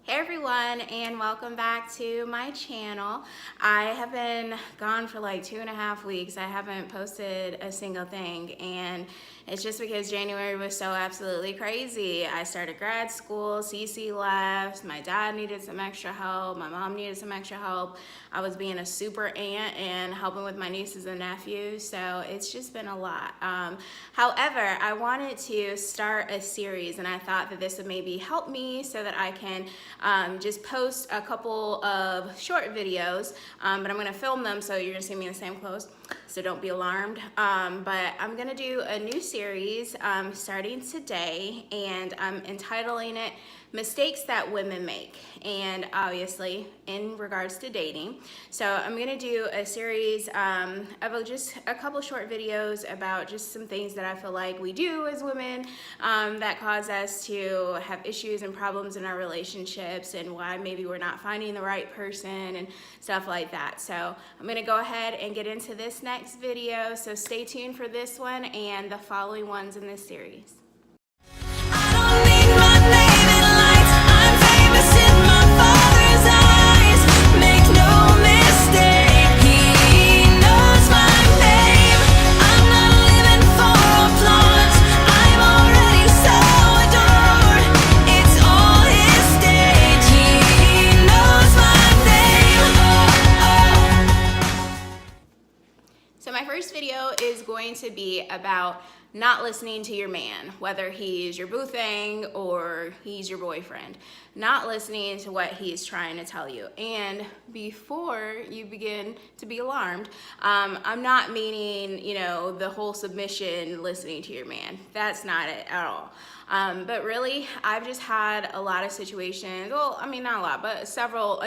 Hey everyone, and welcome back to my channel. I have been gone for like 2.5 weeks. I haven't posted a single thing, and it's just because January was so absolutely crazy. I started grad school, CC left, my dad needed some extra help, my mom needed some extra help. I was being a super aunt and helping with my nieces and nephews, so it's just been a lot. However, I wanted to start a series, and I thought that this would maybe help me so that I can just post a couple of short videos, but I'm gonna film them, so you're gonna see me in the same clothes, so don't be alarmed. But I'm gonna do a new series starting today, and I'm entitling it Mistakes That Women Make, and obviously in regards to dating. So I'm gonna do a series of just a couple short videos about just some things that I feel like we do as women that cause us to have issues and problems in our relationships, and why maybe we're not finding the right person and stuff like that. So I'm gonna go ahead and get into this next video, so stay tuned for this one and the following ones in this series. So my first video is going to be about not listening to your man, whether he's your boo thing or he's your boyfriend. Not listening to what he's trying to tell you. And before you begin to be alarmed, I'm not meaning, the whole submission, listening to your man. That's not it at all. But really, I've just had a lot of situations, well, I mean, not a lot, but several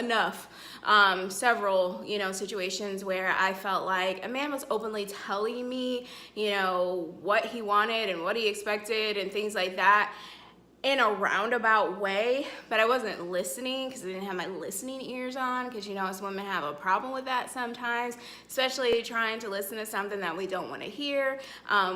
situations where I felt like a man was openly telling me, what he wanted and what he expected and things like that in a roundabout way, but I wasn't listening because I didn't have my listening ears on, because us women have a problem with that sometimes, especially trying to listen to something that we don't want to hear.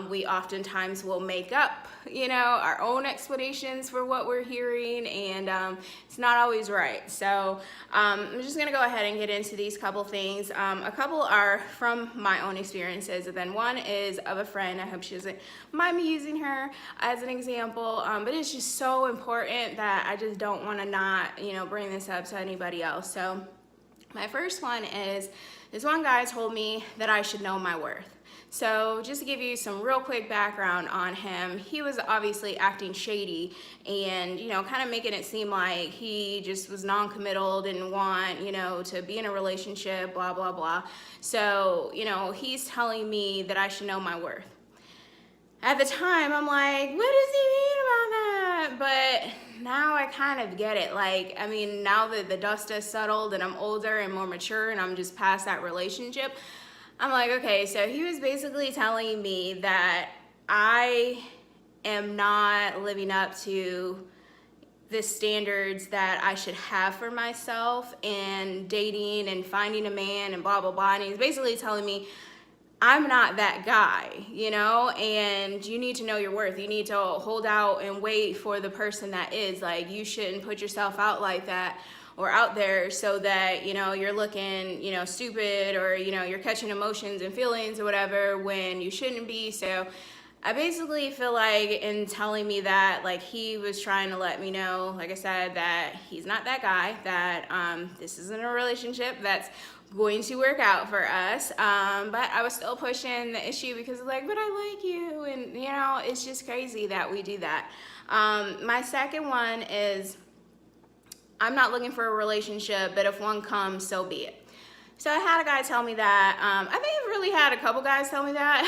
We oftentimes will make up, our own explanations for what we're hearing, and it's not always right. So I'm just gonna go ahead and get into these couple things. A couple are from my own experiences, and then one is of a friend. I hope she doesn't mind me using her as an example, but it's just so important that I just don't want to not, bring this up to anybody else. So my first one is, this one guy told me that I should know my worth. So just to give you some real quick background on him, he was obviously acting shady and, kind of making it seem like he just was non-committal, didn't want, to be in a relationship, blah, blah, blah. So, he's telling me that I should know my worth. At the time, I'm like, what does he mean about that? But now I kind of get it. Now that the dust has settled and I'm older and more mature and I'm just past that relationship, I'm like, okay, so he was basically telling me that I am not living up to the standards that I should have for myself and dating and finding a man and blah, blah, blah. And he's basically telling me I'm not that guy, and you need to know your worth. You need to hold out and wait for the person that is. Like, you shouldn't put yourself out like that or out there so that, you're looking, stupid, or, you're catching emotions and feelings or whatever when you shouldn't be. So I basically feel like in telling me that, like, he was trying to let me know, like I said, that he's not that guy, that this isn't a relationship that's going to work out for us, but I was still pushing the issue because but I like you, and it's just crazy that we do that. My second one is, I'm not looking for a relationship, but if one comes, so be it. So I had a guy tell me that. I think I've really had a couple guys tell me that,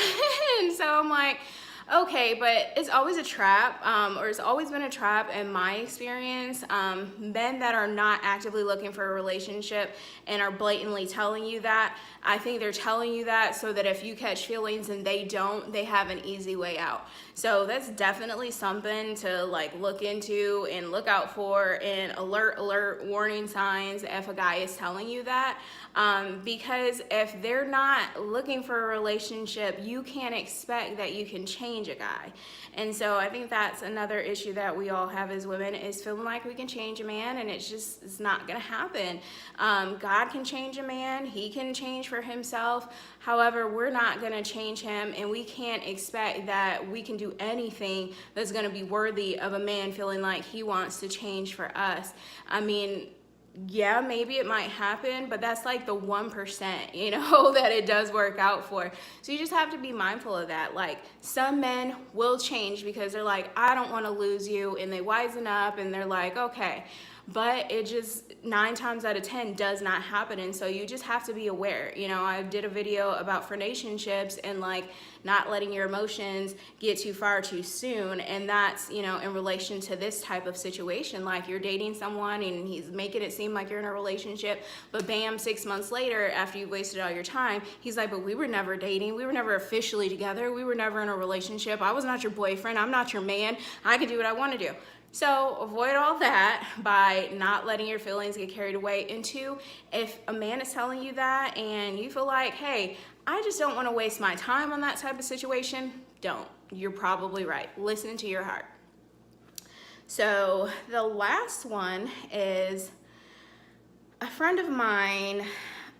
and so I'm like, okay, but it's always a trap, or it's always been a trap in my experience. Men that are not actively looking for a relationship and are blatantly telling you that, I think they're telling you that so that if you catch feelings and they don't, they have an easy way out. So that's definitely something to like look into and look out for, and alert warning signs if a guy is telling you that. Because if they're not looking for a relationship, you can't expect that you can change a guy. And so I think that's another issue that we all have as women, is feeling like we can change a man, and it's not gonna happen. God can change a man, he can change for himself. However, we're not gonna change him, and we can't expect that we can do anything that's gonna be worthy of a man feeling like he wants to change for us. I mean, yeah, maybe it might happen, but that's like the 1%, you know, that it does work out for. So you just have to be mindful of that. Like, some men will change because they're like, I don't want to lose you, and they wisen up and they're like, okay. But it just 9 times out of 10 does not happen. And so you just have to be aware. You know, I did a video about relationships and like not letting your emotions get too far too soon. And that's, you know, in relation to this type of situation. Like, you're dating someone and he's making it seem like you're in a relationship, but bam, 6 months later, after you've wasted all your time, he's like, but we were never dating. We were never officially together. We were never in a relationship. I was not your boyfriend. I'm not your man. I can do what I want to do. So avoid all that by not letting your feelings get carried away. And 2, if a man is telling you that and you feel like, hey, I just don't want to waste my time on that type of situation, don't. You're probably right. Listen to your heart. So the last one is, a friend of mine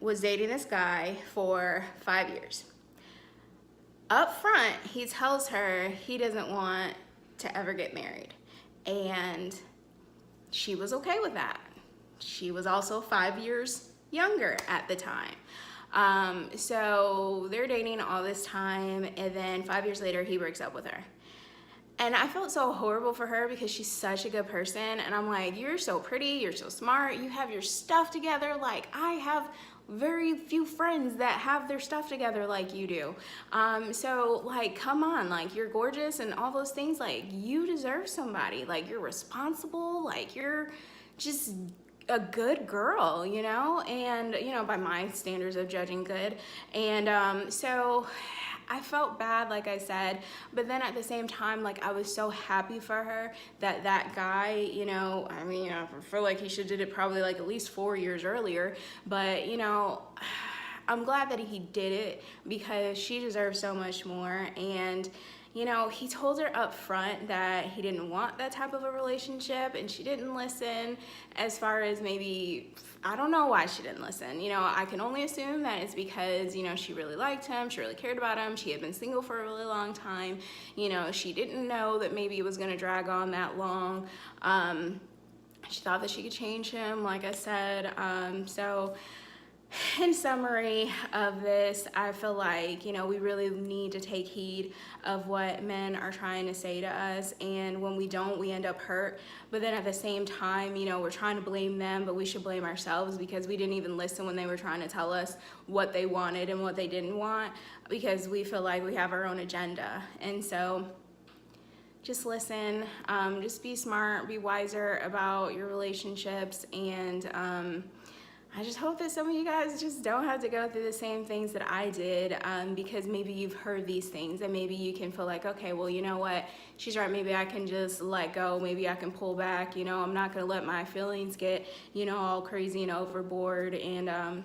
was dating this guy for 5 years. Up front, he tells her he doesn't want to ever get married. And she was okay with that. She was also 5 years younger at the time. So they're dating all this time, and then 5 years later, he breaks up with her. And I felt so horrible for her because she's such a good person. And I'm like, you're so pretty, you're so smart, you have your stuff together. Like, I have very few friends that have their stuff together like you do. So like, come on, like, you're gorgeous and all those things. Like, you deserve somebody. Like, you're responsible, like, you're just a good girl, you know, and, you know, by my standards of judging good. And so I felt bad, like I said, but then at the same time, like, I was so happy for her that that guy, you know, I mean, I feel like he should did it probably like at least 4 years earlier, but, you know, I'm glad that he did it because she deserves so much more. And, you know, he told her up front that he didn't want that type of a relationship, and she didn't listen. As far as maybe, I don't know why she didn't listen. You know, I can only assume that it's because, you know, she really liked him, she really cared about him, she had been single for a really long time. You know, she didn't know that maybe it was gonna drag on that long. She thought that she could change him, like I said. So in summary of this, I feel like, you know, we really need to take heed of what men are trying to say to us, and when we don't, we end up hurt. But then at the same time, you know, we're trying to blame them, but we should blame ourselves because we didn't even listen when they were trying to tell us what they wanted and what they didn't want, because we feel like we have our own agenda. And so just listen, just be smart, be wiser about your relationships, and I just hope that some of you guys just don't have to go through the same things that I did, because maybe you've heard these things and maybe you can feel like, okay, well, you know what, she's right, maybe I can just let go, maybe I can pull back, you know, I'm not gonna let my feelings get, you know, all crazy and overboard. And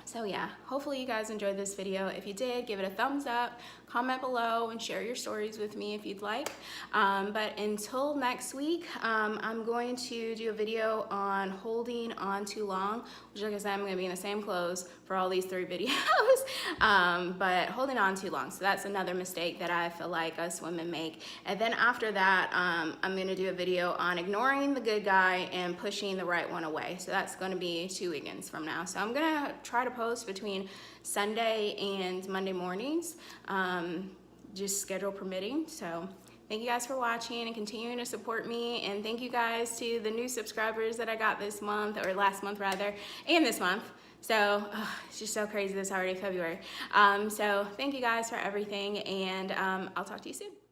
so yeah, hopefully you guys enjoyed this video. If you did, give it a thumbs up, comment below, and share your stories with me if you'd like. But until next week, I'm going to do a video on holding on too long, which, like I said, I'm going to be in the same clothes for all these 3 videos. But holding on too long, so that's another mistake that I feel like us women make. And then after that, I'm going to do a video on ignoring the good guy and pushing the right one away. So that's going to be 2 weekends from now. So I'm going to try to post between Sunday and Monday mornings, just schedule permitting. So thank you guys for watching and continuing to support me, and thank you guys to the new subscribers that I got this month, or last month rather, and this month. So it's just so crazy, this already February. So thank you guys for everything, and I'll talk to you soon.